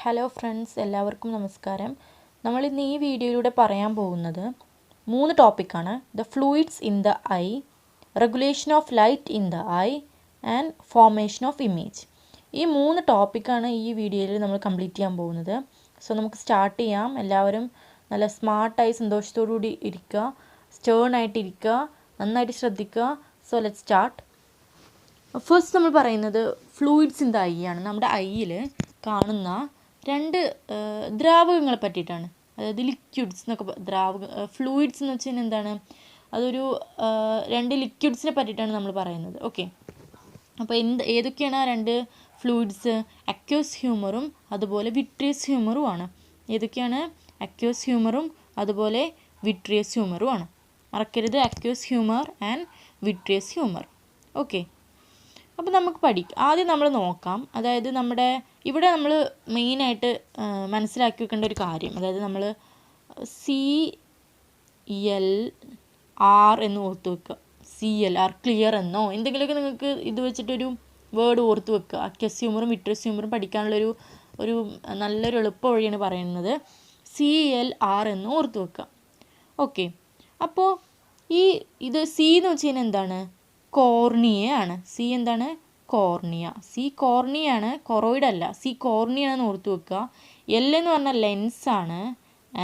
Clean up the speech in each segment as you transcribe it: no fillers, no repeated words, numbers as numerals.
Hello friends, എല്ലാവർക്കും നമസ്കാരം. നമ്മളിന്ന് ഈ വീഡിയോയിലൂടെ പറയാൻ പോകുന്നത് 3 ടോപ്പിക്കാണ്. The fluids in the I, regulation of light in the I and formation of image. ഈ 3 ടോപ്പിക്കാണ് ഈ വീഡിയോയിൽ നമ്മൾ കംപ്ലീറ്റ് ചെയ്യാൻ പോകുന്നത്. സോ നമുക്ക് സ്റ്റാർട്ട് ചെയ്യാം. എല്ലാവരും നല്ല സ്മാർട്ടായി സന്തോഷത്തോടു കൂടി ഇരിക്കുക, സ്റ്റേൺ ആയിട്ട് ഇരിക്കുക, നന്നായിട്ട് ശ്രദ്ധിക്കുക. So let start. ഫസ്റ്റ് നമ്മൾ പറയുന്നത് ഫ്ലൂയിഡ്സ് ഇൻ ദ ഐ ആണ്. നമ്മുടെ ഐയിൽ കാണുന്ന 2 ദ്രാവകങ്ങളെ പറ്റിയിട്ടാണ്. അതായത് ലിക്വിഡ്സ് എന്നൊക്കെ ഫ്ലൂയിഡ്സ് എന്ന് വെച്ച് കഴിഞ്ഞാൽ എന്താണ്, അതൊരു 2 ലിക്വിഡ്സിനെ പറ്റിയിട്ടാണ് നമ്മൾ പറയുന്നത്. ഓക്കെ, അപ്പോൾ ഏതൊക്കെയാണ് ആ 2 ഫ്ലൂയിഡ്സ്? അക്വസ് ഹ്യൂമറും അതുപോലെ വിട്രിയസ് ഹ്യൂമറും ആണ്. ഏതൊക്കെയാണ്? അക്വസ് ഹ്യൂമറും അതുപോലെ വിട്രിയസ് ഹ്യൂമറും ആണ്. മറക്കരുത്, aqueous humour and vitreous humour. Okay, അപ്പോൾ നമുക്ക് ആദ്യം നമ്മൾ നോക്കാം. അതായത് ഇവിടെ നമ്മൾ മെയിനായിട്ട് മനസ്സിലാക്കി വെക്കേണ്ട ഒരു കാര്യം, അതായത് നമ്മൾ CLR എന്ന് ഓർത്ത് വെക്കുക. CLR ക്ലിയർ എന്നോ എന്തെങ്കിലുമൊക്കെ നിങ്ങൾക്ക് ഇത് വെച്ചിട്ടൊരു വേർഡ് ഓർത്ത് വെക്കുക. അക്വസ് ഹ്യൂമറും വിട്രിയസ് ഹ്യൂമറും പഠിക്കാനുള്ളൊരു നല്ലൊരു എളുപ്പ വഴിയാണ് പറയുന്നത്. CLR എന്ന് ഓർത്ത് വെക്കുക. ഓക്കെ, അപ്പോൾ ഇത് സി എന്ന് വെച്ച് കഴിഞ്ഞാൽ എന്താണ്? കോർണിയ ആണ്. സി എന്താണ്? കോർണിയ. സി കോർണിയാണ്, കൊറോയിഡ് അല്ല. സി കോർണിയാണെന്ന് ഓർത്ത് വെക്കുക. എൽ എന്ന് പറഞ്ഞാൽ ലെൻസാണ്.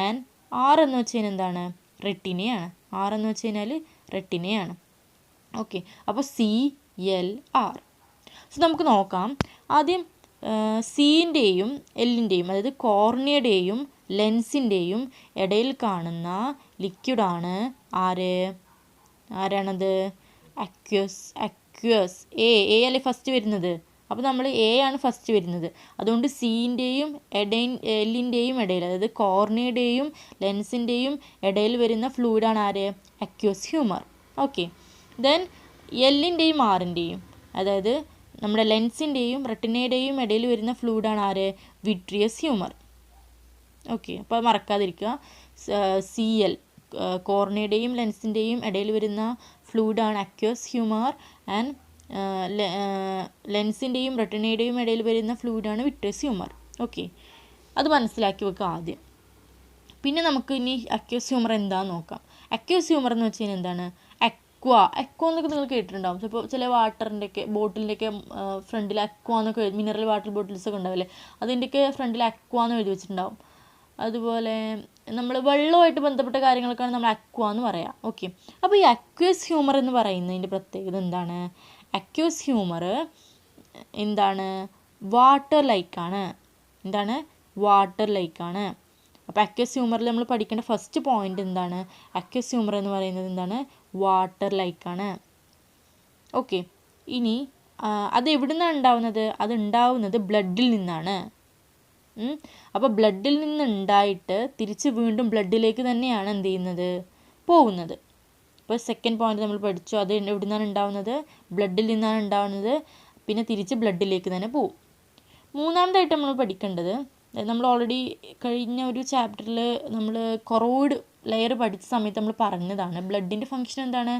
ആൻഡ് ആർ എന്ന് വെച്ച് കഴിഞ്ഞാൽ എന്താണ്? റെറ്റിനയാണ്. ആർ എന്ന് വെച്ച് കഴിഞ്ഞാൽ റെറ്റിനയാണ്. ഓക്കെ, അപ്പോൾ CLR. സോ നമുക്ക് നോക്കാം. ആദ്യം സീൻ്റെയും എല്ലിൻ്റെയും, അതായത് കോർണിയയുടെയും ലെൻസിൻ്റെയും ഇടയിൽ കാണുന്ന ലിക്വിഡാണ് ആരാണത്? അക്വസ്. എ അല്ലേ ഫസ്റ്റ് വരുന്നത്? അപ്പോൾ നമ്മൾ എ ആണ് ഫസ്റ്റ് വരുന്നത്. അതുകൊണ്ട് സീൻ്റെയും എല്ലിൻ്റെയും ഇടയിൽ, അതായത് കോർണിയയുടെയും ലെൻസിൻ്റെയും ഇടയിൽ വരുന്ന ഫ്ലൂയിഡാണ് ആര്? Aqueous humour. ഓക്കെ, ദെൻ എല്ലിൻ്റെയും ആറിൻ്റെയും, അതായത് നമ്മുടെ ലെൻസിൻ്റെയും റെറ്റിനയുടെയും ഇടയിൽ വരുന്ന ഫ്ലൂയിഡാണ് ആര്? Vitreous humour. ഓക്കെ, അപ്പോൾ മറക്കാതിരിക്കുക. CL കോർണിയയുടെയും ലെൻസിൻ്റെയും ഇടയിൽ വരുന്ന ഫ്ലൂയിഡാണ് അക്വസ് ഹ്യൂമർ. ആൻഡ് ലെൻസിൻ്റെയും റെറ്റിനയുടെയും ഇടയിൽ വരുന്ന ഫ്ലൂയിഡാണ് വിട്രിയസ് ഹ്യൂമർ. ഓക്കെ, അത് മനസ്സിലാക്കി വെക്കുക ആദ്യം. പിന്നെ നമുക്ക് ഇനി അക്വസ് ഹ്യൂമർ എന്താണെന്ന് നോക്കാം. അക്വസ് ഹ്യൂമർ എന്ന് വെച്ച് കഴിഞ്ഞാൽ എന്താണ്? അക്വ എന്നൊക്കെ നിങ്ങൾ കേട്ടിട്ടുണ്ടാവും. ചിലപ്പോൾ ചില വാട്ടറിൻ്റെയൊക്കെ ബോട്ടിലിൻ്റെയൊക്കെ ഫ്രണ്ടിൽ അക്വ എന്നൊക്കെ മിനറൽ വാട്ടർ ബോട്ടിൽസ് ഒക്കെ ഉണ്ടാവില്ലേ, അതിൻ്റെയൊക്കെ ഫ്രണ്ടിൽ അക്വ എന്ന് എഴുതി വെച്ചിട്ടുണ്ടാവും. അതുപോലെ നമ്മൾ വെള്ളവുമായിട്ട് ബന്ധപ്പെട്ട കാര്യങ്ങൾക്കാണ് നമ്മൾ അക്വ എന്ന് പറയാം. ഓക്കെ, അപ്പോൾ ഈ അക്വസ് ഹ്യൂമർ എന്ന് പറയുന്നതിൻ്റെ പ്രത്യേകത എന്താണ്? അക്വസ് ഹ്യൂമർ എന്താണ്? വാട്ടർ ലൈക്കാണ്. എന്താണ്? വാട്ടർ ലൈക്കാണ്. അപ്പോൾ അക്വസ് ഹ്യൂമറിൽ നമ്മൾ പഠിക്കേണ്ട ഫസ്റ്റ് പോയിന്റ് എന്താണ്? അക്വസ് ഹ്യൂമർ എന്ന് പറയുന്നത് എന്താണ്? വാട്ടർ ലൈക്കാണ്. ഓക്കെ, ഇനി അത് എവിടെ നിന്നാണ് ഉണ്ടാവുന്നത്? അത് ഉണ്ടാവുന്നത് ബ്ലഡിൽ നിന്നാണ്. അപ്പോൾ ബ്ലഡിൽ നിന്നുണ്ടായിട്ട് തിരിച്ച് വീണ്ടും ബ്ലഡിലേക്ക് തന്നെയാണ് എന്ത് ചെയ്യുന്നത്? പോകുന്നത്. അപ്പോൾ സെക്കൻഡ് പോയിന്റ് നമ്മൾ പഠിച്ചു. അത് എവിടെ നിന്നാണ് ഉണ്ടാവുന്നത്? ബ്ലഡിൽ നിന്നാണ് ഉണ്ടാവുന്നത്. പിന്നെ തിരിച്ച് ബ്ലഡിലേക്ക് തന്നെ പോകും. മൂന്നാമതായിട്ട് നമ്മൾ പഠിക്കേണ്ടത്, നമ്മൾ ഓൾറെഡി കഴിഞ്ഞ ഒരു ചാപ്റ്ററിൽ നമ്മൾ കൊറോയിഡ് ലെയർ പഠിച്ച സമയത്ത് നമ്മൾ പറഞ്ഞതാണ്. ബ്ലഡിൻ്റെ ഫങ്ഷൻ എന്താണ്?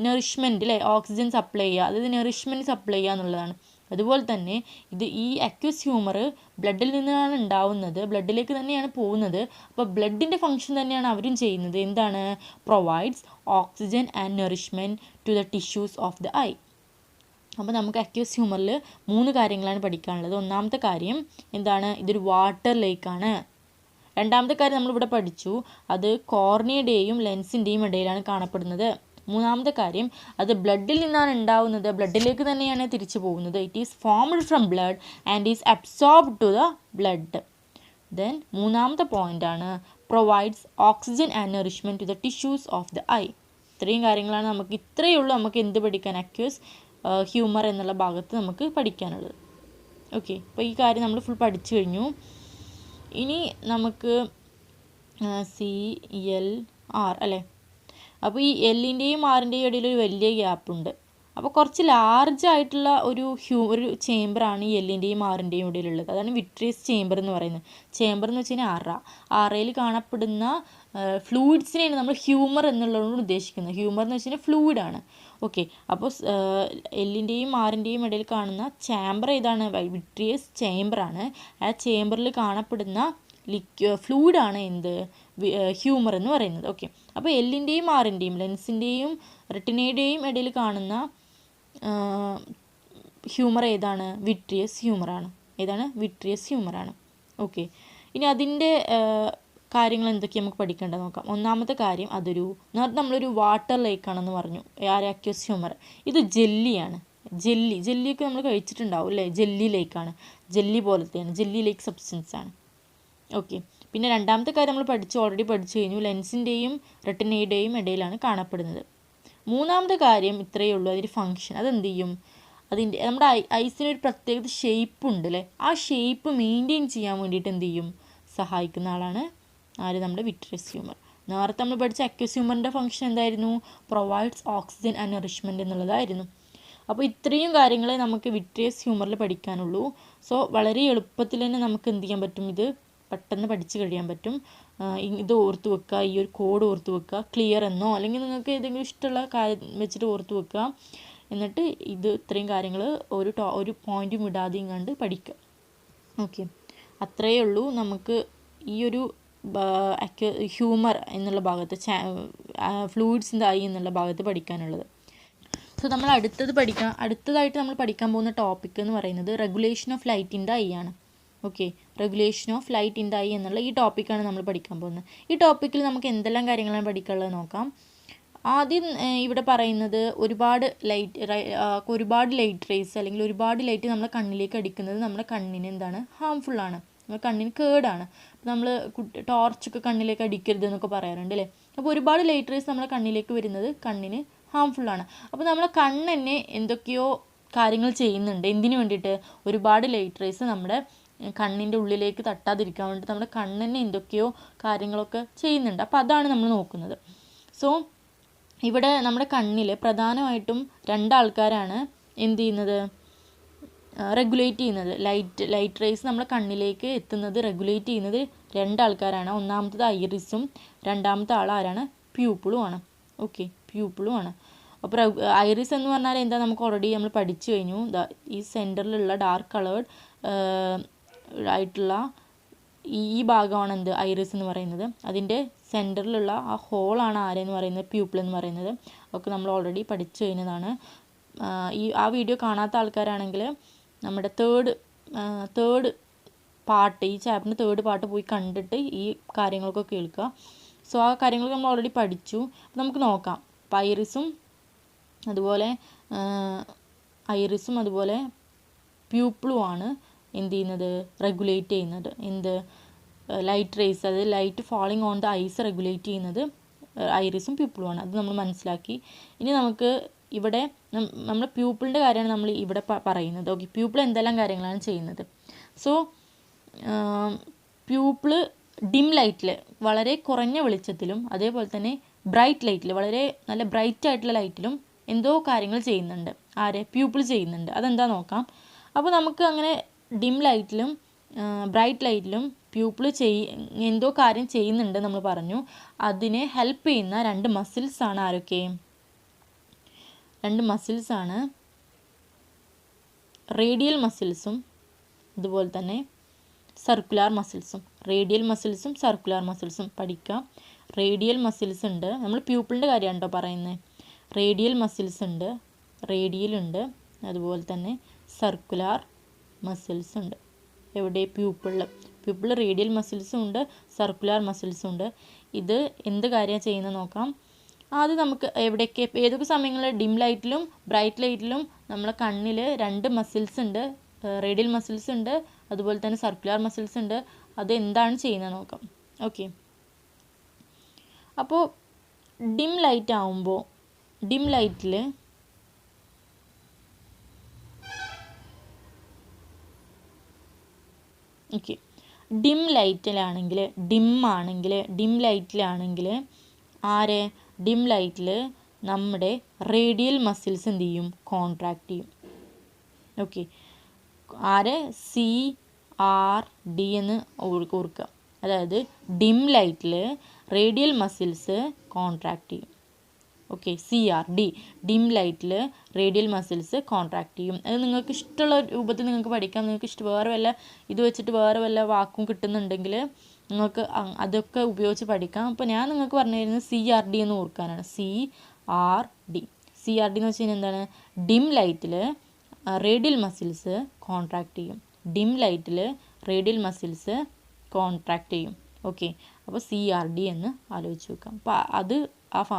നറിഷ്മെൻറ്റ് അല്ലേ? ഓക്സിജൻ സപ്ലൈ ചെയ്യുക, അതായത് നറിഷ്മെൻറ്റ് സപ്ലൈ ചെയ്യുക എന്നുള്ളതാണ്. അതുപോലെ തന്നെ ഈ അക്വസ് ഹ്യൂമർ ബ്ലഡിൽ നിന്നാണ് ഉണ്ടാവുന്നത്, ബ്ലഡിലേക്ക് തന്നെയാണ് പോകുന്നത്. അപ്പോൾ ബ്ലഡിൻ്റെ ഫങ്ഷൻ തന്നെയാണ് അവരും ചെയ്യുന്നത്. എന്താണ്? Provides oxygen and nourishment to the tissues of the eye. അപ്പോൾ നമുക്ക് അക്വസ് ഹ്യൂമറിൽ 3 കാര്യങ്ങളാണ് പഠിക്കാനുള്ളത്. ഒന്നാമത്തെ കാര്യം എന്താണ്? ഇതൊരു വാട്ടർ ലേക്കാണ്. രണ്ടാമത്തെ കാര്യം നമ്മളിവിടെ പഠിച്ചു, അത് കോർണിയയുടെയും ലെൻസിൻ്റെയും ഇടയിലാണ് കാണപ്പെടുന്നത്. മൂന്നാമത്തെ കാര്യം, അത് ബ്ലഡിൽ നിന്നാണ് ഉണ്ടാവുന്നത്, ബ്ലഡിലേക്ക് തന്നെയാണ് തിരിച്ചു പോകുന്നത്. It is formed from blood and is absorbed to the blood. Then മൂന്നാമത്തെ പോയിൻ്റാണ് provides oxygen and nourishment to the tissues of the eye. ഇത്രയും കാര്യങ്ങളാണ് ഇത്രയേ ഉള്ളൂ നമുക്ക് എന്ത് പഠിക്കാൻ? അക്വസ് ഹ്യൂമർ എന്നുള്ള ഭാഗത്ത് നമുക്ക് പഠിക്കാനുള്ളത്. ഓക്കെ, അപ്പോൾ ഈ കാര്യം നമ്മൾ ഫുൾ പഠിച്ചു കഴിഞ്ഞു. ഇനി നമുക്ക് CLR അല്ലേ? അപ്പോൾ ഈ എല്ലിൻ്റെയും ആറിൻ്റെയും ഇടയിൽ ഒരു വലിയ ഗ്യാപ്പുണ്ട്. അപ്പോൾ കുറച്ച് ലാർജ് ആയിട്ടുള്ള ഒരു ചേമ്പറാണ് ഈ എല്ലിൻ്റെയും ആറിൻ്റെയും ഇടയിലുള്ളത്. അതാണ് വിട്രിയസ് ചേമ്പർ എന്ന് പറയുന്നത്. ചേമ്പർ എന്ന് വെച്ച് കഴിഞ്ഞാൽ ആറയിൽ കാണപ്പെടുന്ന ഫ്ലൂയിഡ്സിനെയാണ് നമ്മൾ ഹ്യൂമർ എന്നുള്ളതുകൊണ്ട് ഉദ്ദേശിക്കുന്നത്. ഹ്യൂമർ എന്ന് വെച്ച് കഴിഞ്ഞാൽ ഫ്ലൂയിഡാണ്. ഓക്കെ. അപ്പോൾ എല്ലിൻ്റെയും ആറിൻ്റെയും ഇടയിൽ കാണുന്ന ചാമ്പർ ഏതാണ്? വിട്രിയസ് ചേംബറാണ്. ആ ചേംബറിൽ കാണപ്പെടുന്ന ഫ്ലൂയിഡാണ് എന്ത്? ഹ്യൂമർ എന്ന് പറയുന്നത്. ഓക്കെ. അപ്പോൾ എല്ലിൻ്റെയും ആറിൻ്റെയും ലെൻസിൻ്റെയും റെറ്റിനയുടെയും ഇടയിൽ കാണുന്ന ഹ്യൂമർ ഏതാണ്? വിട്രിയസ് ഹ്യൂമറാണ്. ഏതാണ്? വിട്രിയസ് ഹ്യൂമറാണ്. ഓക്കെ. ഇനി അതിൻ്റെ കാര്യങ്ങൾ എന്തൊക്കെയാണ് നമുക്ക് പഠിക്കേണ്ടത് നോക്കാം. ഒന്നാമത്തെ കാര്യം, നേരത്തെ നമ്മളൊരു വാട്ടർ ലേക്കാണെന്ന് പറഞ്ഞു, അക്വസ് ഹ്യൂമർ. ഇത് ജെല്ലിയാണ്. ജെല്ലിയൊക്കെ നമ്മൾ കഴിച്ചിട്ടുണ്ടാവും അല്ലേ? ജെല്ലി ലേക്കാണ്. ജെല്ലി പോലത്തെയാണ്. ജെല്ലി ലേക്ക് സബ്സ്റ്റൻസ് ആണ്. ഓക്കെ. പിന്നെ രണ്ടാമത്തെ കാര്യം നമ്മൾ ഓൾറെഡി പഠിച്ചു കഴിഞ്ഞു. ലെൻസിൻ്റെയും റെറ്റിനയുടെയും ഇടയിലാണ് കാണപ്പെടുന്നത്. മൂന്നാമത്തെ കാര്യം ഇത്രയേ ഉള്ളൂ, അതിൻ്റെ ഫങ്ഷൻ. അതെന്ത് ചെയ്യും? നമ്മുടെ ഐസിനൊരു പ്രത്യേക ഷേപ്പ് ഉണ്ട് അല്ലേ? ആ ഷേപ്പ് മെയിൻറ്റെയിൻ ചെയ്യാൻ വേണ്ടിയിട്ട് എന്ത് ചെയ്യും? സഹായിക്കുന്ന ആളാണ് നമ്മുടെ വിട്രിയസ് ഹ്യൂമർ. നേരത്തെ നമ്മൾ പഠിച്ച അക്വസ് ഹ്യൂമറിൻ്റെ ഫങ്ഷൻ എന്തായിരുന്നു? പ്രൊവൈഡ്സ് ഓക്സിജൻ ആൻഡ് നറിഷ്മെൻറ്റ് എന്നുള്ളതായിരുന്നു. അപ്പോൾ ഇത്രയും കാര്യങ്ങളെ നമുക്ക് വിട്രിയസ് ഹ്യൂമറിൽ പഠിക്കാനുള്ളൂ. സോ വളരെ എളുപ്പത്തിൽ തന്നെ നമുക്ക് എന്ത് ചെയ്യാൻ പറ്റും? ഇത് പെട്ടെന്ന് പഠിച്ചു കഴിയാൻ പറ്റും. ഇത് ഓർത്ത് വെക്കുക, ഈ ഒരു കോഡ് ഓർത്ത് വെക്കുക, ക്ലിയർ എന്നോ അല്ലെങ്കിൽ നിങ്ങൾക്ക് ഏതെങ്കിലും ഇഷ്ടമുള്ള കാര്യം വെച്ചിട്ട് ഓർത്ത് വെക്കുക. എന്നിട്ട് ഇത്രയും കാര്യങ്ങൾ ഒരു പോയിൻറ്റും വിടാതെയും കണ്ട് പഠിക്കുക. ഓക്കെ. അത്രയേ ഉള്ളൂ നമുക്ക് ഈ ഒരു ഹ്യൂമർ എന്നുള്ള ഭാഗത്ത്, ഫ്ലൂയിഡ്സ് ഇൻ ദ ഐ എന്നുള്ള ഭാഗത്ത് പഠിക്കാനുള്ളത്. സോ നമ്മൾ അടുത്തതായിട്ട് നമ്മൾ പഠിക്കാൻ പോകുന്ന ടോപ്പിക് എന്ന് പറയുന്നത് regulation of light in the eye ആണ്. Okay. Regulation of light in the eye എന്നുള്ള ഈ ടോപ്പിക്കാണ് നമ്മൾ പഠിക്കാൻ പോകുന്നത്. ഈ ടോപ്പിക്കിൽ നമുക്ക് എന്തെല്ലാം കാര്യങ്ങളാണ് പഠിക്കാനുള്ളത് നോക്കാം. ആദ്യം ഇവിടെ പറയുന്നത് ഒരുപാട് ലൈറ്റ് റേസ് അല്ലെങ്കിൽ ഒരുപാട് ലൈറ്റ് നമ്മുടെ കണ്ണിലേക്ക് അടിക്കുന്നത് നമ്മുടെ കണ്ണിന് എന്താണ്? ഹാംഫുള്ളാണ്. നമ്മുടെ കണ്ണിന് കേടാണ്. നമ്മൾ ടോർച്ചൊക്കെ കണ്ണിലേക്ക് അടിക്കരുത് എന്നൊക്കെ പറയാറുണ്ട് അല്ലേ? അപ്പോൾ ഒരുപാട് ലൈറ്റ് റേസ് നമ്മുടെ കണ്ണിലേക്ക് വരുന്നത് കണ്ണിന് ഹാംഫുള്ളാണ്. അപ്പോൾ നമ്മളെ കണ്ണെന്നെ എന്തൊക്കെയോ കാര്യങ്ങൾ ചെയ്യുന്നുണ്ട്. എന്തിനു വേണ്ടിയിട്ട്? ഒരുപാട് ലൈറ്റ് റേസ് നമ്മുടെ കണ്ണിൻ്റെ ഉള്ളിലേക്ക് തട്ടാതിരിക്കാൻ വേണ്ടിയിട്ട് നമ്മുടെ കണ്ണെന്നെ എന്തൊക്കെയോ കാര്യങ്ങളൊക്കെ ചെയ്യുന്നുണ്ട്. അപ്പോൾ അതാണ് നമ്മൾ നോക്കുന്നത്. സോ ഇവിടെ നമ്മുടെ കണ്ണിൽ പ്രധാനമായിട്ടും രണ്ടാൾക്കാരാണ് എന്ത് ചെയ്യുന്നത്? റെഗുലേറ്റ് ചെയ്യുന്നത്. ലൈറ്റ് റേസ് നമ്മുടെ കണ്ണിലേക്ക് എത്തുന്നത് റെഗുലേറ്റ് ചെയ്യുന്നത് രണ്ടാൾക്കാരാണ്. ഒന്നാമത്തത് ഐറിസും രണ്ടാമത്തെ ആൾ ആരാണ്? പ്യൂപ്പിളുമാണ്. ഓക്കെ. പ്യൂപ്പിളുമാണ്. അപ്പോൾ ഐറിസ് എന്ന് പറഞ്ഞാൽ എന്താ? നമുക്ക് ഓൾറെഡി നമ്മൾ പഠിച്ചു കഴിഞ്ഞു. ഈ സെൻറ്ററിലുള്ള ഡാർക്ക് കളേർഡ് ആയിട്ടുള്ള ഈ ഭാഗമാണ് എന്ത്? ഐറിസ് എന്ന് പറയുന്നത്. അതിൻ്റെ സെൻറ്ററിലുള്ള ആ ഹോളാണ് ആരെന്ന് പറയുന്നത്? പ്യൂപ്പിൾ എന്ന് പറയുന്നത്. ഒക്കെ നമ്മൾ ഓൾറെഡി പഠിച്ചു കഴിഞ്ഞതാണ്. ആ വീഡിയോ കാണാത്ത ആൾക്കാരാണെങ്കിൽ നമ്മുടെ തേർഡ് പാർട്ട്, ഈ ചാപ്റ്ററിൻ്റെ തേർഡ് പാർട്ട് പോയി കണ്ടിട്ട് ഈ കാര്യങ്ങളൊക്കെ കേൾക്കുക. സോ ആ കാര്യങ്ങളൊക്കെ നമ്മൾ ഓൾറെഡി പഠിച്ചു. അപ്പോൾ നമുക്ക് നോക്കാം. അപ്പോൾ ഐറിസും അതുപോലെ പ്യൂപ്പിളുമാണ് എന്ത് ചെയ്യുന്നത്? റെഗുലേറ്റ് ചെയ്യുന്നത്. ലൈറ്റ് റേസ്, അതായത് light falling on the eyes regulate ചെയ്യുന്നത് ഐറിസും പ്യൂപ്പിളുമാണ്. അത് നമ്മൾ മനസ്സിലാക്കി. ഇനി നമുക്ക് ഇവിടെ നമ്മൾ പ്യൂപ്പിളിൻ്റെ കാര്യമാണ് നമ്മൾ ഇവിടെ പറയുന്നത്. ഓക്കെ. പ്യൂപ്പിൾ എന്തെല്ലാം കാര്യങ്ങളാണ് ചെയ്യുന്നത്? സോ പ്യൂപ്പിൾ ഡിം ലൈറ്റിൽ, വളരെ കുറഞ്ഞ വെളിച്ചത്തിലും അതേപോലെ തന്നെ ബ്രൈറ്റ് ലൈറ്റിൽ, വളരെ നല്ല ബ്രൈറ്റ് ആയിട്ടുള്ള ലൈറ്റിലും എന്തോ കാര്യങ്ങൾ ചെയ്യുന്നുണ്ട്. പ്യൂപ്പിൾ ചെയ്യുന്നുണ്ട്. അതെന്താ നോക്കാം. അപ്പോൾ നമുക്ക് അങ്ങനെ ഡിം ലൈറ്റിലും ബ്രൈറ്റ് ലൈറ്റിലും പ്യൂപ്പിൾ എന്തോ കാര്യം ചെയ്യുന്നുണ്ട് നമ്മൾ പറഞ്ഞു. അതിനെ ഹെൽപ്പ് ചെയ്യുന്ന രണ്ട് മസിൽസാണ് ആരൊക്കെ? രണ്ട് മസിൽസാണ് റേഡിയൽ മസിൽസും അതുപോലെ തന്നെ സർക്കുലാർ മസിൽസും. റേഡിയൽ മസിൽസും സർക്കുലാർ മസിൽസും പഠിക്കാം. റേഡിയൽ മസിൽസ് ഉണ്ട്. നമ്മൾ പ്യൂപ്പിളിൻ്റെ കാര്യമാണ് കേട്ടോ പറയുന്നത്. റേഡിയൽ മസിൽസ് ഉണ്ട്, റേഡിയലുണ്ട്, അതുപോലെ തന്നെ സർക്കുലാർ മസിൽസ് ഉണ്ട്. എവിടെ? പ്യൂപ്പിൾ റേഡിയൽ മസിൽസും ഉണ്ട്, സർക്കുലാർ മസിൽസും ഉണ്ട്. ഇത് എന്ത് കാര്യമാണ് ചെയ്യുന്നത് നോക്കാം. ആദ്യം നമുക്ക് ഏതൊക്കെ സമയങ്ങളിൽ ഡിം ലൈറ്റിലും ബ്രൈറ്റ് ലൈറ്റിലും നമ്മളെ കണ്ണിൽ രണ്ട് മസിൽസ് ഉണ്ട്. റേഡിയൽ മസിൽസ് ഉണ്ട്, അതുപോലെ തന്നെ സർക്കുലാർ മസിൽസ് ഉണ്ട്. അത് എന്താണ് ചെയ്യുന്നത് നോക്കാം. ഓക്കെ. അപ്പോൾ ഡിം ലൈറ്റ് ആവുമ്പോൾ ഡിം ലൈറ്റിൽ ഓക്കെ ഡിം ലൈറ്റിലാണെങ്കിൽ ഡിം ലൈറ്റിൽ നമ്മുടെ റേഡിയൽ മസിൽസ് എന്ത് ചെയ്യും? കോൺട്രാക്ട് ചെയ്യും. ഓക്കെ. CRD എന്ന് ഓർക്കുക. അതായത് ഡിം ലൈറ്റിൽ റേഡിയൽ മസിൽസ് കോൺട്രാക്ട് ചെയ്യും. ഓക്കെ, CRD, ഡിം ലൈറ്റിൽ റേഡിയൽ മസിൽസ് കോൺട്രാക്ട് ചെയ്യും. അത് നിങ്ങൾക്ക് ഇഷ്ടമുള്ള രൂപത്തിൽ നിങ്ങൾക്ക് പഠിക്കാം. നിങ്ങൾക്ക് വേറെ വല്ല ഇത് വെച്ചിട്ട് വേറെ വല്ല വാക്കും കിട്ടുന്നുണ്ടെങ്കിൽ നിങ്ങൾക്ക് അതൊക്കെ ഉപയോഗിച്ച് പഠിക്കാം. അപ്പോൾ ഞാൻ നിങ്ങൾക്ക് പറഞ്ഞു തരുന്നത് CRD എന്ന് ഓർക്കാനാണ്. CRD എന്ന് വെച്ച് കഴിഞ്ഞാൽ എന്താണ്? ഡിം ലൈറ്റിൽ റേഡിയൽ മസിൽസ് കോൺട്രാക്ട് ചെയ്യും. ഡിം ലൈറ്റിൽ റേഡിയൽ മസിൽസ് കോൺട്രാക്ട് ചെയ്യും. ഓക്കെ, അപ്പോൾ CRD എന്ന് ആലോചിച്ച് വെക്കാം.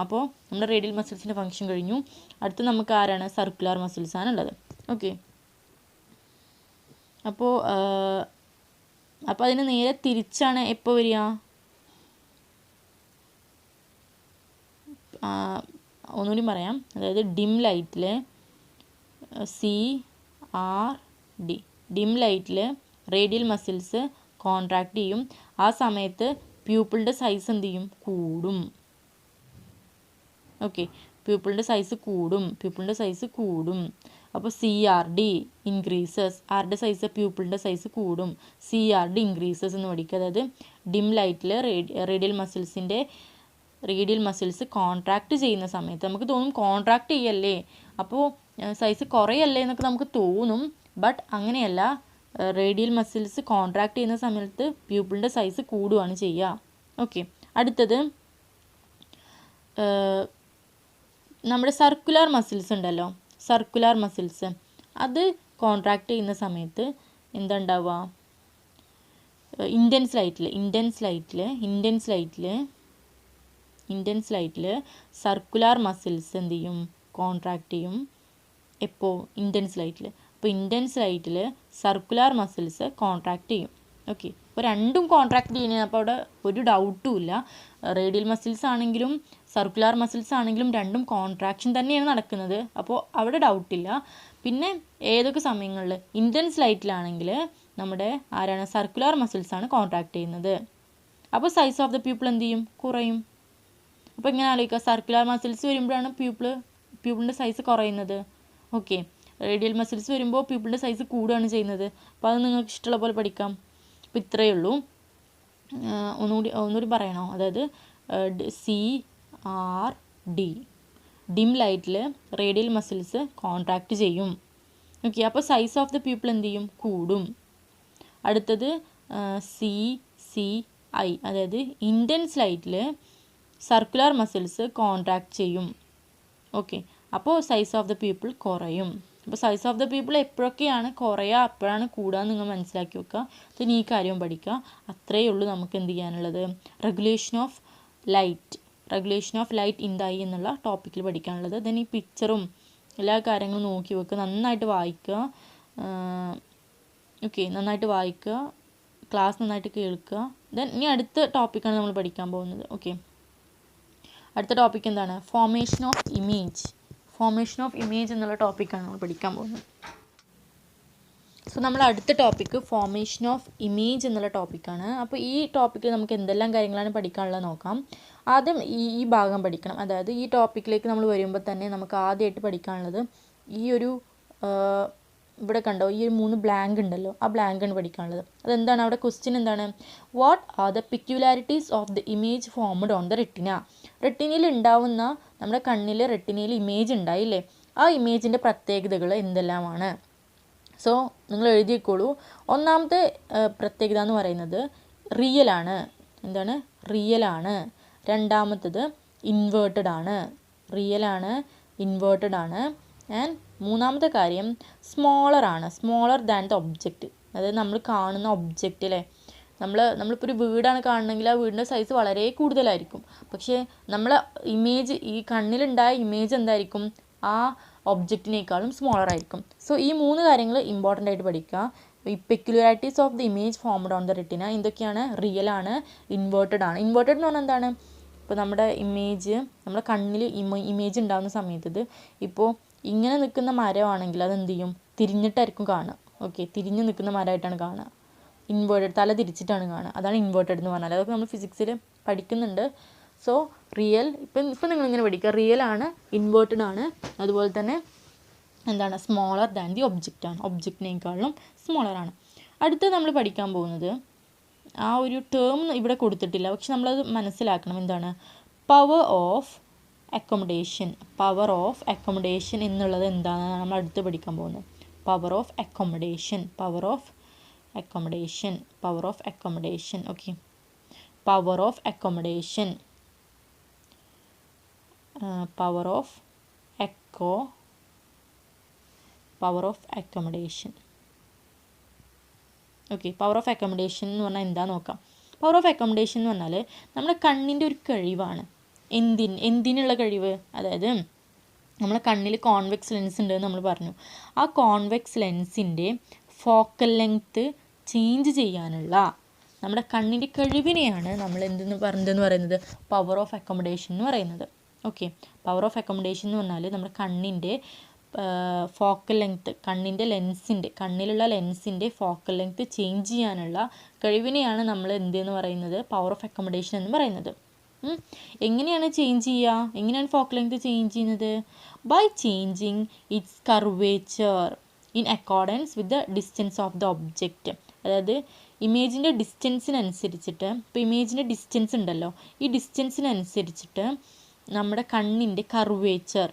അപ്പോൾ നമ്മുടെ റേഡിയൽ മസിൽസിൻ്റെ ഫംഗ്ഷൻ കഴിഞ്ഞു. അടുത്ത് നമുക്ക് ആരാണ്? സർക്കുലർ മസിൽസ് ആണുള്ളത്. ഓക്കെ, അപ്പോൾ അതിന് നേരെ തിരിച്ചാണ് എപ്പോൾ വരിക? ഒന്നുകൂടി പറയാം. അതായത് ഡിം ലൈറ്റിൽ CRD, ഡിം ലൈറ്റിൽ റേഡിയൽ മസിൽസ് കോൺട്രാക്ട് ചെയ്യും. ആ സമയത്ത് പ്യൂപ്പിളിൻ്റെ സൈസ് എന്ത് ചെയ്യും? കൂടും. ഓക്കെ, പ്യൂപ്പിളിൻ്റെ സൈസ് കൂടും. അപ്പോൾ CRD ഇൻക്രീസസ്. ആരുടെ സൈസ്? പ്യൂപ്പിളിൻ്റെ സൈസ് കൂടും. CRD ഇൻക്രീസസ് എന്ന് പഠിക്കുക. അതായത് ഡിം ലൈറ്റിൽ റേഡിയൽ മസിൽസ് കോൺട്രാക്ട് ചെയ്യുന്ന സമയത്ത് നമുക്ക് തോന്നും കോൺട്രാക്ട് ചെയ്യല്ലേ, അപ്പോൾ സൈസ് കുറയല്ലേ എന്നൊക്കെ നമുക്ക് തോന്നും. ബട്ട് അങ്ങനെയല്ല. റേഡിയൽ മസിൽസ് കോൺട്രാക്ട് ചെയ്യുന്ന സമയത്ത് പ്യൂപ്പിളിൻ്റെ സൈസ് കൂടുകയാണ് ചെയ്യുക. ഓക്കെ, അടുത്തത് നമ്മുടെ സർക്കുലർ മസിൽസ് ഉണ്ടല്ലോ. സർക്കുലർ മസിൽസ് അത് കോൺട്രാക്ട് ചെയ്യുന്ന സമയത്ത് എന്താ ഉണ്ടാവുക? ഇൻറ്റൻസ് ലൈറ്റിൽ സർക്കുലർ മസിൽസ് എന്ത് ചെയ്യും? കോൺട്രാക്ട് ചെയ്യും. എപ്പോൾ? ഇൻറ്റൻസ് ലൈറ്റിൽ. അപ്പോൾ ഇൻറ്റൻസ് ലൈറ്റിൽ സർക്കുലർ മസിൽസ് കോൺട്രാക്ട് ചെയ്യും. ഓക്കെ, അപ്പോൾ രണ്ടും കോൺട്രാക്ട് ചെയ്യുന്നത്. അപ്പോൾ അവിടെ ഒരു ഡൗട്ടും ഇല്ല. റേഡിയൽ മസിൽസ് ആണെങ്കിലും സർക്കുലർ മസിൽസ് ആണെങ്കിലും രണ്ടും കോൺട്രാക്ഷൻ തന്നെയാണ് നടക്കുന്നത്. അപ്പോൾ അവിടെ ഡൗട്ടില്ല. പിന്നെ ഏതൊക്കെ സമയങ്ങളിൽ? ഇൻറ്റൻസ് ലൈറ്റിലാണെങ്കിൽ നമ്മുടെ ആരാണ്? സർക്കുലർ മസിൽസാണ് കോൺട്രാക്ട് ചെയ്യുന്നത്. അപ്പോൾ സൈസ് ഓഫ് ദ പ്യൂപ്പിൾ എന്ത് ചെയ്യും? കുറയും. അപ്പോൾ ഇങ്ങനെ ആലോചിക്കുക, സർക്കുലർ മസിൽസ് വരുമ്പോഴാണ് പ്യൂപ്പിളിൻ്റെ സൈസ് കുറയുന്നത്. ഓക്കെ, റേഡിയൽ മസിൽസ് വരുമ്പോൾ പ്യൂപ്പിളിൻ്റെ സൈസ് കൂടുകയാണ് ചെയ്യുന്നത്. അപ്പോൾ അത് നിങ്ങൾക്ക് ഇഷ്ടമുള്ള പോലെ പഠിക്കാം. അപ്പോൾ ഇത്രയേ ഉള്ളൂ. ഒന്നുകൂടി പറയണോ? അതായത് CRD, ഡിം ലൈറ്റിൽ റേഡിയൽ മസിൽസ് കോൺട്രാക്ട് ചെയ്യും. ഓക്കെ, അപ്പോൾ സൈസ് ഓഫ് ദ പ്യൂപ്പിൾ എന്ത് ചെയ്യും? കൂടും. അടുത്തത് CCI, അതായത് ഇൻറ്റൻസ് ലൈറ്റിൽ സർക്കുലർ മസിൽസ് കോൺട്രാക്ട് ചെയ്യും. ഓക്കെ, അപ്പോൾ സൈസ് ഓഫ് ദ പ്യൂപ്പിൾ കുറയും. അപ്പോൾ സൈസ് ഓഫ് ദ പീപ്പിൾ എപ്പോഴൊക്കെയാണ് കുറയുക എപ്പോഴാണ് കൂടുക നിങ്ങൾ മനസ്സിലാക്കി വെക്കുക. പിന്നെ ഈ കാര്യം പഠിക്കുക. അത്രയേ ഉള്ളൂ നമുക്ക് എന്ത് ചെയ്യാനുള്ളത്. Regulation of light in the eye എന്നുള്ള ടോപ്പിക്കിൽ പഠിക്കാനുള്ളത്. ദെൻ ഈ പിക്ചറും എല്ലാ കാര്യങ്ങളും നോക്കി വെക്കുക, നന്നായിട്ട് വായിക്കുക. ഓക്കെ, നന്നായിട്ട് വായിക്കുക, ക്ലാസ് നന്നായിട്ട് കേൾക്കുക. ദെൻ ഇനി അടുത്ത ടോപ്പിക്കാണ് നമ്മൾ പഠിക്കാൻ പോകുന്നത്. ഓക്കെ, അടുത്ത ടോപ്പിക്ക് എന്താണ്? ഫോർമേഷൻ ഓഫ് ഇമേജ് എന്നുള്ള ടോപ്പിക്കാണ് നമ്മൾ പഠിക്കാൻ പോകുന്നത്. സോ നമ്മൾ അടുത്ത ടോപ്പിക്ക് ഫോർമേഷൻ ഓഫ് ഇമേജ് എന്നുള്ള ടോപ്പിക്കാണ്. അപ്പോൾ ഈ ടോപ്പിക്കിൽ നമുക്ക് എന്തെല്ലാം കാര്യങ്ങളാണ് പഠിക്കാനുള്ളത് നോക്കാം. ആദ്യം ഈ ഭാഗം പഠിക്കണം. അതായത് ഈ ടോപ്പിക്കിലേക്ക് നമ്മൾ വരുമ്പോൾ തന്നെ നമുക്ക് ആദ്യമായിട്ട് പഠിക്കാനുള്ളത് ഈ ഒരു ഇവിടെ കണ്ടോ, ഈ ഒരു 3 ബ്ലാങ്ക് ഉണ്ടല്ലോ, ആ ബ്ലാങ്കാണ് പഠിക്കാനുള്ളത്. അതെന്താണ്? അവിടെ ക്വസ്റ്റ്യൻ എന്താണ്? What are the peculiarities of the image formed on the retina? റെറ്റിനയിൽ ഉണ്ടാവുന്ന, നമ്മുടെ കണ്ണിൽ റെറ്റിനയിൽ ഇമേജ് ഉണ്ടായില്ലേ, ആ ഇമേജിൻ്റെ പ്രത്യേകതകൾ എന്തെല്ലാമാണ്? സോ നിങ്ങൾ എഴുതിയേക്കോളൂ. ഒന്നാമത്തെ പ്രത്യേകത എന്ന് പറയുന്നത് റിയലാണ്. എന്താണ്? റിയലാണ്. രണ്ടാമത്തത് ഇൻവേർട്ടഡ് ആണ്. ആൻഡ് മൂന്നാമത്തെ കാര്യം സ്മോളർ ദാൻ ദ ഒബ്ജക്റ്റ്. അതായത് നമ്മൾ കാണുന്ന ഒബ്ജക്റ്റ് അല്ലേ, നമ്മളിപ്പോൾ ഒരു വീടാണ് കാണണമെങ്കിൽ ആ വീടിൻ്റെ സൈസ് വളരെ കൂടുതലായിരിക്കും. പക്ഷേ നമ്മൾ ഇമേജ്, ഈ കണ്ണിലുണ്ടായ ഇമേജ് എന്തായിരിക്കും? ആ ഒബ്ജക്റ്റിനേക്കാളും സ്മോളർ ആയിരിക്കും. സോ ഈ 3 കാര്യങ്ങൾ ഇമ്പോർട്ടൻ്റ് ആയിട്ട് പഠിക്കുക. ഈ peculiarities of the image formed on the retina എന്തൊക്കെയാണ്? റിയലാണ്, ഇൻവേർട്ടഡ് ആണ്. ഇൻവേർട്ടഡ് എന്ന് പറഞ്ഞാൽ എന്താണ്? ഇപ്പോൾ നമ്മുടെ ഇമേജ്, നമ്മുടെ കണ്ണിൽ ഇമേജ് ഉണ്ടാകുന്ന സമയത്ത് ഇപ്പോൾ ഇങ്ങനെ നിൽക്കുന്ന മരമാണെങ്കിൽ അതെന്ത് ചെയ്യും? തിരിഞ്ഞിട്ടായിരിക്കും കാണുക. ഓക്കെ, തിരിഞ്ഞ് നിൽക്കുന്ന മരമായിട്ടാണ് കാണുക. ഇൻവേർട്ടഡ്, തല തിരിച്ചിട്ടാണ് കാണുക. അതാണ് ഇൻവേർട്ടഡ് എന്ന് പറഞ്ഞാൽ. അതൊക്കെ നമ്മൾ ഫിസിക്സിൽ പഠിക്കുന്നുണ്ട്. സോ റിയൽ, ഇപ്പം നിങ്ങളിങ്ങനെ പഠിക്കുക, റിയലാണ്, ഇൻവേർട്ടഡ് ആണ്, അതുപോലെ തന്നെ എന്താണ്? സ്മോളർ ദാൻ ദി ഒബ്ജക്റ്റ് ആണ്. ഒബ്ജക്റ്റിനേക്കാളും സ്മോളർ ആണ്. അടുത്ത് നമ്മൾ പഠിക്കാൻ പോകുന്നത്, ആ ഒരു ടേം ഇവിടെ കൊടുത്തിട്ടില്ല, പക്ഷെ നമ്മളത് മനസ്സിലാക്കണം. എന്താണ്? Power of accommodation. Power of accommodation എന്നുള്ളത് എന്താണെന്ന് നമ്മൾ അടുത്ത് പഠിക്കാൻ പോകുന്നത്. Power of accommodation, power of accommodation, power of accommodation. Okay, power of accommodation, power of power of accommodation. Okay, power of accommodation എന്ന് പറഞ്ഞാൽ എന്താ നോക്കാം. പവർ ഓഫ് അക്കോമഡേഷൻ എന്ന് പറഞ്ഞാൽ നമ്മുടെ കണ്ണിൻ്റെ ഒരു കഴിവാണ്. എന്തിനുള്ള കഴിവ്? അതായത് നമ്മളെ കണ്ണിൽ കോൺവെക്സ് ലെൻസ് ഉണ്ടെന്ന് നമ്മൾ പറഞ്ഞു. ആ കോൺവെക്സ് ലെൻസിൻ്റെ ഫോക്കൽ ലെങ്ത്ത് ചേഞ്ച് ചെയ്യാനുള്ള നമ്മുടെ കണ്ണിൻ്റെ കഴിവിനെയാണ് നമ്മൾ എന്തെന്ന് പറയുന്നത് പവർ ഓഫ് അക്കോമഡേഷൻ എന്ന് പറയുന്നത്. ഓക്കെ, പവർ ഓഫ് അക്കോമഡേഷൻ എന്ന് പറഞ്ഞാൽ നമ്മുടെ കണ്ണിൻ്റെ ഫോക്കൽ ലെങ്ത്ത്, കണ്ണിലുള്ള ലെൻസിൻ്റെ ഫോക്കൽ ലെങ്ത്ത് ചേഞ്ച് ചെയ്യാനുള്ള കഴിവിനെയാണ് നമ്മൾ എന്തെന്ന് പറയുന്നത് പവർ ഓഫ് അക്കോമഡേഷൻ എന്ന് പറയുന്നത്. എങ്ങനെയാണ് ചേഞ്ച് ചെയ്യുക? എങ്ങനെയാണ് ഫോക്കൽ ലെങ്ത്ത് ചേഞ്ച് ചെയ്യുന്നത്? By changing its curvature in accordance with the distance of the object. അതായത് ഇമേജിൻ്റെ ഡിസ്റ്റൻസിനനുസരിച്ചിട്ട്, ഇപ്പോൾ ഇമേജിൻ്റെ ഡിസ്റ്റൻസ് ഉണ്ടല്ലോ, ഈ ഡിസ്റ്റൻസിനനുസരിച്ചിട്ട് നമ്മുടെ കണ്ണിൻ്റെ കർവേച്ചർ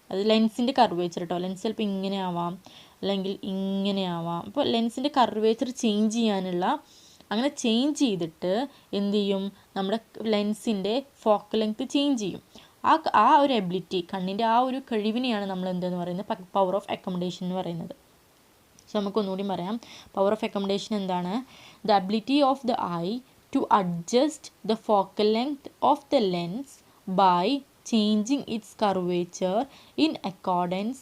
അത് ലെൻസിൻ്റെ കർവേച്ചർ കേട്ടോ. ലെൻസ് ചിലപ്പോൾ ഇങ്ങനെ ആവാം, അല്ലെങ്കിൽ ഇങ്ങനെ ആവാം. അപ്പോൾ ലെൻസിൻ്റെ കർവേച്ചർ ചേഞ്ച് ചെയ്യാനുള്ള, അങ്ങനെ ചേഞ്ച് ചെയ്തിട്ട് എന്ത് ചെയ്യും, നമ്മുടെ ലെൻസിൻ്റെ ഫോക്കൽ ലെങ്ത്ത് ചേഞ്ച് ചെയ്യും. ആ ഒരു എബിലിറ്റി, കണ്ണിൻ്റെ ആ ഒരു കഴിവിനെയാണ് നമ്മൾ എന്തെന്ന് പറയുന്നത് പവർ ഓഫ് അക്കോമഡേഷൻ എന്ന് പറയുന്നത്. സോ നമുക്കൊന്നുകൂടി പറയാം. പവർ ഓഫ് അക്കോമഡേഷൻ എന്താണ്? The ability of the eye to adjust the focal length of the lens by changing its curvature in accordance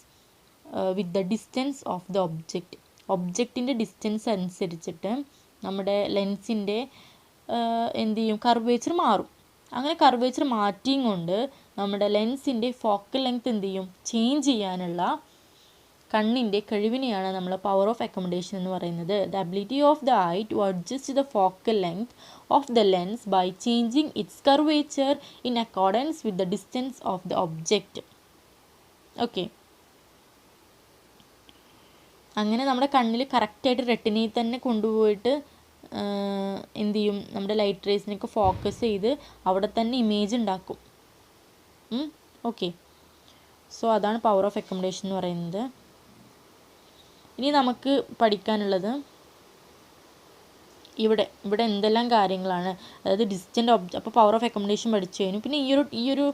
with the distance of the object. ഒബ്ജക്റ്റിൻ്റെ distance അനുസരിച്ചിട്ട് നമ്മുടെ ലെൻസിൻ്റെ എന്ത് ചെയ്യും, കർവേച്ചർ മാറും. അങ്ങനെ കർവേച്ചർ മാറ്റിയും കൊണ്ട് നമ്മുടെ ലെൻസിൻ്റെ ഫോക്കൽ ലെങ്ത് എന്ത് ചെയ്യും, ചേഞ്ച് ചെയ്യാനുള്ള കണ്ണിൻ്റെ കഴിവിനെയാണ് നമ്മൾ പവർ ഓഫ് അക്കോമഡേഷൻ എന്ന് പറയുന്നത്. The ability of the eye to adjust the focal length of the lens by changing its curvature in accordance with the distance of the object. Okay, അങ്ങനെ നമ്മുടെ കണ്ണിൽ കറക്റ്റായിട്ട് റെറ്റിനയിൽ തന്നെ കൊണ്ടുപോയിട്ട് എന്ത് ചെയ്യും, നമ്മുടെ ലൈറ്റ് റേസിനൊക്കെ ഫോക്കസ് ചെയ്ത് അവിടെ തന്നെ ഇമേജ് ഉണ്ടാക്കും. ഓക്കെ, സോ അതാണ് പവർ ഓഫ് അക്കോമഡേഷൻ എന്ന് പറയുന്നത്. ഇനി നമുക്ക് പഠിക്കാനുള്ളത് ഇവിടെ എന്തെല്ലാം കാര്യങ്ങളാണ്, അതായത് ഡിസ്റ്റൻ്റ് അപ്പോൾ പവർ ഓഫ് അക്കോമഡേഷൻ പഠിച്ചു കഴിഞ്ഞു. പിന്നെ ഈ ഒരു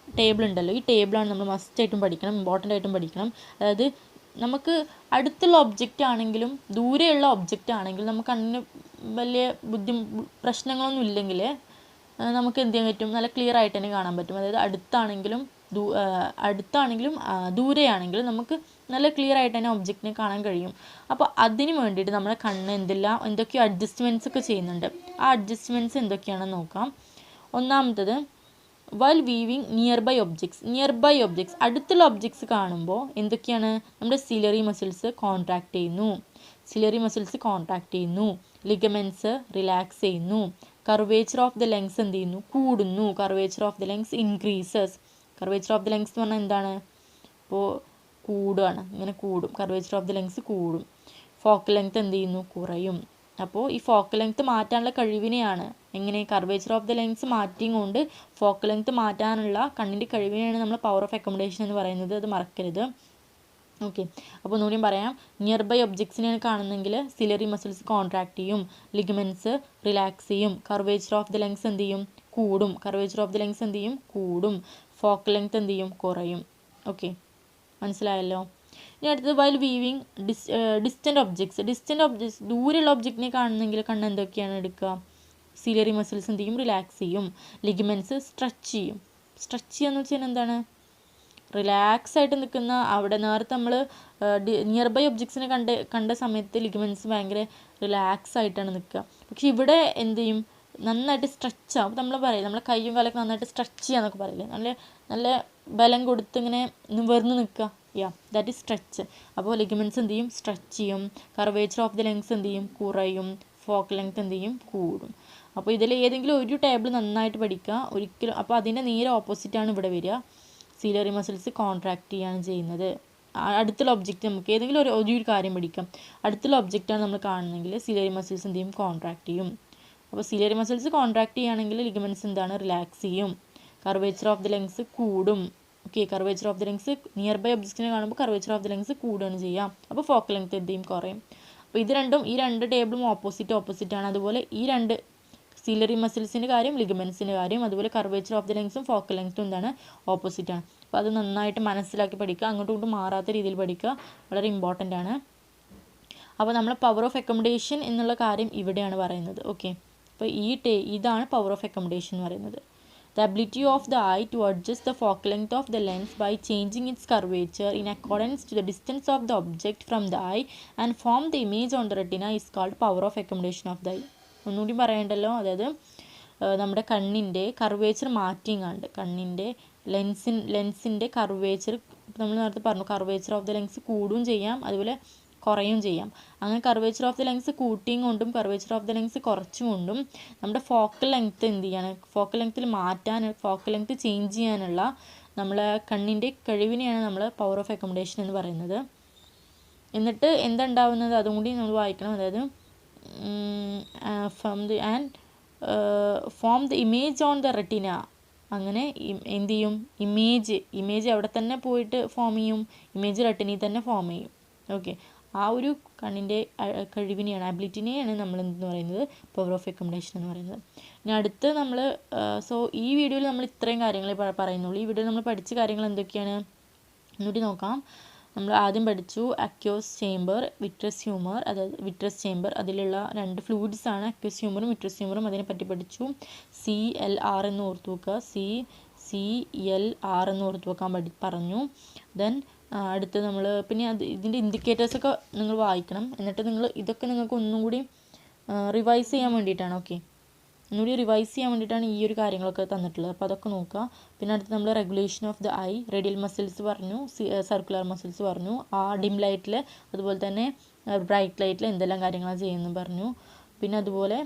ടേബിൾ ഉണ്ടല്ലോ, ഈ ടേബിളാണ് നമ്മൾ മസ്റ്റായിട്ടും പഠിക്കണം, ഇമ്പോർട്ടൻ്റ് ആയിട്ടും പഠിക്കണം. അതായത് നമുക്ക് അടുത്തുള്ള ഒബ്ജക്റ്റ് ആണെങ്കിലും ദൂരെയുള്ള ഒബ്ജക്റ്റ് ആണെങ്കിലും നമുക്ക് കണ്ണിന് വലിയ പ്രശ്നങ്ങളൊന്നും ഇല്ലെങ്കിൽ നമുക്ക് എന്ത് ചെയ്യാൻ പറ്റും, നല്ല ക്ലിയർ ആയിട്ട് തന്നെ കാണാൻ പറ്റും. അതായത് അടുത്താണെങ്കിലും ദൂരെയാണെങ്കിലും നമുക്ക് നല്ല ക്ലിയർ ആയിട്ട് തന്നെ ഒബ്ജക്റ്റിനെ കാണാൻ കഴിയും. അപ്പോൾ അതിന് വേണ്ടിയിട്ട് നമ്മുടെ കണ്ണ് എന്തൊക്കെയോ അഡ്ജസ്റ്റ്മെൻറ്റ്സ് ഒക്കെ ചെയ്യുന്നുണ്ട്. ആ അഡ്ജസ്റ്റ്മെൻറ്റ്സ് എന്തൊക്കെയാണെന്ന് നോക്കാം. ഒന്നാമത്തത്, while viewing nearby objects, അടുത്തുള്ള ഒബ്ജക്ട്സ് കാണുമ്പോൾ എന്തൊക്കെയാണ്, നമ്മുടെ സിലറി മസിൽസ് കോൺട്രാക്ട് ചെയ്യുന്നു, ലിഗമെൻറ്റ്സ് റിലാക്സ് ചെയ്യുന്നു, കർവേച്ചർ ഓഫ് ദ ലെങ്സ് എന്ത് ചെയ്യുന്നു, കൂടുന്നു, curvature of the lens increases. Curvature of the lens എന്ന് പറഞ്ഞാൽ എന്താണ്, ഇപ്പോൾ കൂടുകയാണ്, ഇങ്ങനെ കൂടും, കർവേച്ചർ ഓഫ് ദ ലെങ്സ് കൂടും. ഫോക്കൽ ലെങ്ത് എന്ത് ചെയ്യുന്നു, കുറയും. അപ്പോൾ ഈ ഫോക്കൽ ലെങ്ത് മാറ്റാനുള്ള കഴിവിനെയാണ്, എങ്ങനെ, കർവേച്ചർ ഓഫ് ദ ലെങ്സ് മാറ്റിയും കൊണ്ട് ഫോക്കൽ ലെങ്ത് മാറ്റാനുള്ള കണ്ണിൻ്റെ കഴിവിനെയാണ് നമ്മൾ പവർ ഓഫ് അക്കോമഡേഷൻ എന്ന് പറയുന്നത്. അത് മറക്കരുത്. ഓക്കെ, അപ്പോൾ ഒന്നുകൂടിയും പറയാം. നിയർ ബൈ ഒബ്ജക്ട്സിനെയാണ് കാണുന്നതെങ്കിൽ സിലറി മസിൽസ് കോൺട്രാക്ട് ചെയ്യും, ലിഗമെൻറ്റ്സ് റിലാക്സ് ചെയ്യും, കർവേച്ചർ ഓഫ് ദ ലെങ്സ് എന്ത് ചെയ്യും, കൂടും, ഫോക്കൽ ലെങ്ത് എന്ത് ചെയ്യും, കുറയും. ഓക്കെ, മനസ്സിലായല്ലോ. ഇനി അടുത്തത് വൈൽ വീവിങ് ഡിസ്റ്റൻ്റ് ഒബ്ജക്ട്സ്, ദൂരെയുള്ള ഒബ്ജക്റ്റിനെ കാണുന്നെങ്കിൽ കണ്ണ് എന്തൊക്കെയാണ് എടുക്കുക, സിലറി മസിൽസ് എന്ത് ചെയ്യും, റിലാക്സ് ചെയ്യും, ലിഗമെൻറ്റ്സ് സ്ട്രെച്ച് ചെയ്യുമെന്ന് വെച്ചാൽ എന്താണ്, റിലാക്സ് ആയിട്ട് നിൽക്കുന്ന, അവിടെ നേരത്തെ നമ്മൾ നിയർ ബൈ ഒബ്ജക്ട്സിനെ കണ്ട സമയത്ത് ലിഗമെൻറ്റ്സ് ഭയങ്കര റിലാക്സ് ആയിട്ടാണ് നിൽക്കുക. പക്ഷെ ഇവിടെ എന്ത് ചെയ്യും, നന്നായിട്ട് സ്ട്രെച്ച് ആവും. നമ്മൾ പറയില്ല, നമ്മളെ കയ്യും കാലൊക്കെ നന്നായിട്ട് സ്ട്രെച്ച് ചെയ്യാന്നൊക്കെ പറയില്ലേ, നല്ല ബലം കൊടുത്ത് ഇങ്ങനെ നിവർന്ന് നിൽക്കുക, ദാറ്റ് ഈസ് സ്ട്രെച്ച്. അപ്പോൾ ലിഗമെൻറ്റ്സ് എന്ത് ചെയ്യും, സ്ട്രെച്ച് ചെയ്യും, കർവേച്ചർ ഓഫ് ദ ലെങ്സ് എന്ത് ചെയ്യും, കുറയും, ഫോക്കൽ ലെങ്ത് എന്ത് ചെയ്യും, കൂടും. അപ്പോൾ ഇതിൽ ഏതെങ്കിലും ഒരു ടേബിൾ നന്നായിട്ട് പഠിക്കുക ഒരിക്കലും. അപ്പോൾ അതിൻ്റെ നേരെ ഓപ്പോസിറ്റാണ് ഇവിടെ വരിക, സിലറി മസിൽസ് കോൺട്രാക്ട് ചെയ്യാണ് ചെയ്യുന്നത്. അടുത്തുള്ള ഒബ്ജക്റ്റ് നമുക്ക് ഏതെങ്കിലും ഒരു കാര്യം പഠിക്കാം. അടുത്തുള്ള ഒബ്ജക്റ്റാണ് നമ്മൾ കാണുന്നതെങ്കിൽ സിലറി മസിൽസ് എന്ത് ചെയ്യും, കോൺട്രാക്ട് ചെയ്യും. അപ്പോൾ സിലിയറി മസിൽസ് കോൺട്രാക്ട് ചെയ്യുകയാണെങ്കിൽ ലിഗമെൻറ്റ്സ് എന്താണ് റിലാക്സ് ചെയ്യും. കർവേച്ചർ ഓഫ് ദി ലെങ്സ് കൂടും. Okay, curvature of the lens nearby ഒബ്ജക്റ്റിനെ കാണുമ്പോൾ കർവേച്ചർ ഓഫ് ദി ലെങ്സ് കൂടുകയാണ് ചെയ്യാം. അപ്പോൾ ഫോക്കൽ ലെങ്ത് എന്ത് ചെയ്യും, കുറയും. അപ്പോൾ ഈ രണ്ട് ടേബിളും ഓപ്പോസിറ്റ് ആണ്. അതുപോലെ ഈ രണ്ട് സിലിയറി മസിൽസിൻ്റെ കാര്യം, ലിഗമെൻറ്റ്സിൻ്റെ കാര്യം, അതുപോലെ കർവേച്ചർ ഓഫ് ദി ലെങ്സും ഫോക്കൽ ലെങ്ത്തും എന്താണ്, ഓപ്പോസിറ്റ് ആണ്. അപ്പോൾ അത് നന്നായിട്ട് മനസ്സിലാക്കി പഠിക്കുക, അങ്ങോട്ടും ഇങ്ങോട്ടും മാറാത്ത രീതിയിൽ പഠിക്കുക, വളരെ ഇമ്പോർട്ടൻ്റ് ആണ്. അപ്പോൾ നമ്മൾ പവർ ഓഫ് അക്കോമഡേഷൻ എന്നുള്ള കാര്യം ഇവിടെയാണ് പറയുന്നത്. ഓക്കെ, അപ്പോൾ ഇതാണ് പവർ ഓഫ് അക്കോമഡേഷൻ എന്ന് പറയുന്നത്. The ability of the eye to adjust the focal length of the lens by changing its curvature in accordance to the distance of the object from the eye and form the image on the retina is called power of accommodation of the eye. ഒന്നുകൂടി പറയണ്ടല്ലോ, അതായത് നമ്മുടെ കണ്ണിൻ്റെ curvature മാറ്റിങ്ങാണ്ട് കണ്ണിൻ്റെ ലെൻസിൻ്റെ curvature നമ്മൾ നേരത്തെ പറഞ്ഞു, curvature of the lens കൂടുകയും ചെയ്യാം, അതുപോലെ കുറയും ചെയ്യാം. അങ്ങനെ കർവേച്ചർ ഓഫ് ദ ലെങ്സ് കൂട്ടിയും കൊണ്ടും കർവേച്ചർ ഓഫ് ദ ലെങ്സ് കുറച്ചും കൊണ്ടും നമ്മുടെ ഫോക്കൽ ലെങ്ത്ത് എന്ത് ചെയ്യാണ്, ഫോക്കൽ ലെങ്ത്ത് ചേഞ്ച് ചെയ്യാനുള്ള നമ്മളെ കണ്ണിൻ്റെ കഴിവിനെയാണ് നമ്മൾ പവർ ഓഫ് അക്കോമഡേഷൻ എന്ന് പറയുന്നത്. എന്നിട്ട് എന്തുണ്ടാവുന്നത് അതും കൂടി നമ്മൾ വായിക്കണം. അതായത് form the image on the retina. അങ്ങനെ എന്ത് ചെയ്യും, ഇമേജ് അവിടെ തന്നെ പോയിട്ട് ഫോം ചെയ്യും, ഇമേജ് റെറ്റിനയിൽ തന്നെ ഫോം ചെയ്യും. ഓക്കെ, ആ ഒരു കണ്ണിൻ്റെ കഴിവിനെയാണ്, അബിലിറ്റിനെയാണ് നമ്മൾ എന്തെന്ന് പറയുന്നത് പവർ ഓഫ് അക്കോമഡേഷൻ എന്ന് പറയുന്നത്. ഇനി അടുത്ത് നമ്മൾ ഈ വീഡിയോയിൽ നമ്മൾ ഇത്രയും കാര്യങ്ങൾ പറയുന്നുള്ളൂ. ഈ വീഡിയോയിൽ നമ്മൾ പഠിച്ച കാര്യങ്ങൾ എന്തൊക്കെയാണ് എന്നൂടി നോക്കാം. നമ്മൾ ആദ്യം പഠിച്ചു അക്യോസ് ചേംബർ, വിട്രസ് ഹ്യൂമർ. അതായത് വിട്രസ് ചേംബർ അതിലുള്ള രണ്ട് ഫ്ലൂയിഡ്സ് ആണ് അക്യോസ് ഹ്യൂമറും വിട്രസ് ഹ്യൂമറും. അതിനെപ്പറ്റി പഠിച്ചു. CLR എന്ന് ഓർത്ത് വെക്കുക, CLR എന്ന് ഓർത്ത് വെക്കാൻ പറഞ്ഞു. ദെൻ അടുത്ത് നമ്മൾ പിന്നെ ഇതിൻ്റെ ഇൻഡിക്കേറ്റേഴ്സൊക്കെ നിങ്ങൾ വായിക്കണം. എന്നിട്ട് ഇതൊക്കെ നിങ്ങൾക്ക് ഒന്നും കൂടി റിവൈസ് ചെയ്യാൻ വേണ്ടിയിട്ടാണ്. ഓക്കെ, ഒന്നുകൂടി റിവൈസ് ചെയ്യാൻ വേണ്ടിയിട്ടാണ് ഈ ഒരു കാര്യങ്ങളൊക്കെ തന്നിട്ടുള്ളത്. അപ്പോൾ അതൊക്കെ നോക്കുക. പിന്നെ അടുത്ത് നമ്മൾ regulation of the I, radial muscles പറഞ്ഞു, സർക്കുലർ മസിൽസ് പറഞ്ഞു, ആ ഡിം ലൈറ്റിൽ അതുപോലെ തന്നെ ബ്രൈറ്റ് ലൈറ്റിൽ എന്തെല്ലാം കാര്യങ്ങളാണ് ചെയ്യുന്നത് പറഞ്ഞു. പിന്നെ അതുപോലെ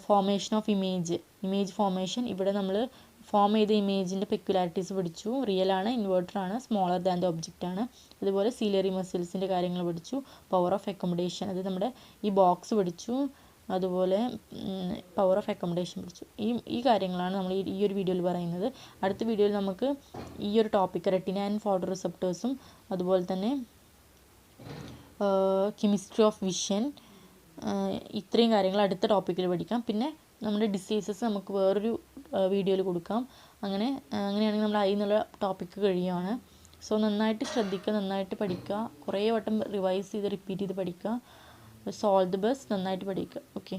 ഫോർമേഷൻ ഓഫ് ഇമേജ് ഫോർമേഷൻ. ഇവിടെ നമ്മൾ ഫോം ചെയ്ത ഇമേജിൻ്റെ പെക്യുലാരിറ്റീസ് പഠിച്ചു. റിയൽ ആണ്, ഇൻവേർട്ടർ ആണ്, സ്മോളർ ദാൻ ദ ഒബ്ജക്റ്റ് ആണ്. അതുപോലെ സിലിയറി മസിൽസിൻ്റെ കാര്യങ്ങൾ പഠിച്ചു. പവർ ഓഫ് അക്കോമഡേഷൻ, അത് നമ്മുടെ ഈ ബോക്സ് പഠിച്ചു. അതുപോലെ പവർ ഓഫ് അക്കോമഡേഷൻ പഠിച്ചു. ഈ കാര്യങ്ങളാണ് നമ്മൾ ഈ ഒരു വീഡിയോയിൽ പറയുന്നത്. അടുത്ത വീഡിയോയിൽ നമുക്ക് ഈ ഒരു ടോപ്പിക് റെറ്റിന ആൻഡ് ഫോട്ടോ റിസെപ്റ്റേഴ്സും അതുപോലെ തന്നെ കെമിസ്ട്രി ഓഫ് വിഷൻ, ഇത്രയും കാര്യങ്ങൾ അടുത്ത ടോപ്പിക്കിൽ പഠിക്കാം. പിന്നെ നമ്മുടെ ഡിസീസസ് നമുക്ക് വേറൊരു വീഡിയോയിൽ കൊടുക്കാം. അങ്ങനെയാണെങ്കിൽ നമ്മൾ അതിൽ നിന്നുള്ള ടോപ്പിക്ക് കഴിയുകയാണ്. സോ നന്നായിട്ട് ശ്രദ്ധിക്കുക, നന്നായിട്ട് പഠിക്കുക, കുറേ വട്ടം റിവൈസ് ചെയ്ത് റിപ്പീറ്റ് ചെയ്ത് പഠിക്കുക. സോ ഓൾ ദി ബെസ്റ്റ്, നന്നായിട്ട് പഠിക്കുക. ഓക്കെ.